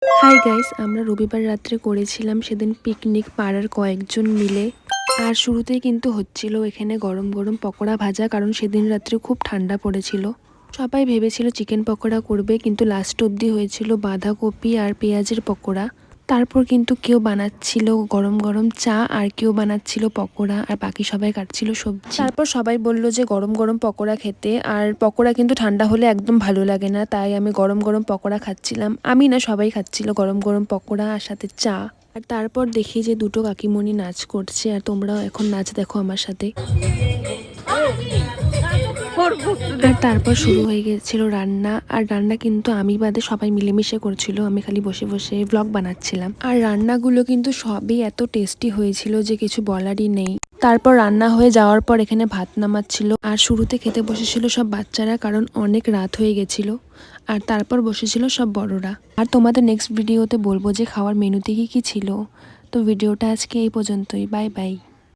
Hi guys, আমরা রবিবার রাত্রে করেছিলাম সেদিন পিকনিক পাড়ার কয়েকজন মিলে। আর শুরুতেই কিন্তু হচ্ছিল এখানে গরম গরম পকোড়া ভাজা, কারণ সেদিন রাত্রে খুব ঠান্ডা পড়েছিল। সবাই ভেবেছিল চিকেন পকোড়া করবে, কিন্তু লাস্ট অবধি হয়েছিল বাঁধাকপি আর পেঁয়াজের পকোড়া। তারপর কিন্তু কেউ বানাচ্ছিল গরম গরম চা, আর কেউ বানাচ্ছিল পকোড়া, আর বাকি সবাই কাটছিল সবজি। তারপর সবাই বলল যে গরম গরম পকোড়া খেতে, আর পকোড়া কিন্তু ঠান্ডা হলে একদম ভালো লাগে না, তাই আমি গরম গরম পকোড়া খাচ্ছিলাম। আমি না, সবাই খাচ্ছিল গরম গরম পকোড়া আর সাথে চা। আর তারপর দেখি যে দুটো কাকিমণি নাচ করছে, আর তোমরাও এখন নাচ দেখো আমার সাথে। আর তারপর শুরু হয়ে গেছিল রান্না। আর রান্না কিন্তু আমি বাদে সবাই মিলেমিশে করছিল, আমি খালি বসে বসে ব্লগ বানাচ্ছিলাম। আর রান্নাগুলো কিন্তু সবই এত টেস্টি হয়েছিল যে কিছু বলারই নেই। তারপর রান্না হয়ে যাওয়ার পর এখানে ভাত নামাচ্ছিল, আর শুরুতে খেতে বসেছিল সব বাচ্চারা, কারণ অনেক রাত হয়ে গেছিল। আর তারপর বসেছিল সব বড়রা। আর তোমাদের নেক্সট ভিডিওতে বলবো যে খাওয়ার মেনুতে কি কি ছিল। তো ভিডিওটা আজকে এই পর্যন্তই। Bye bye.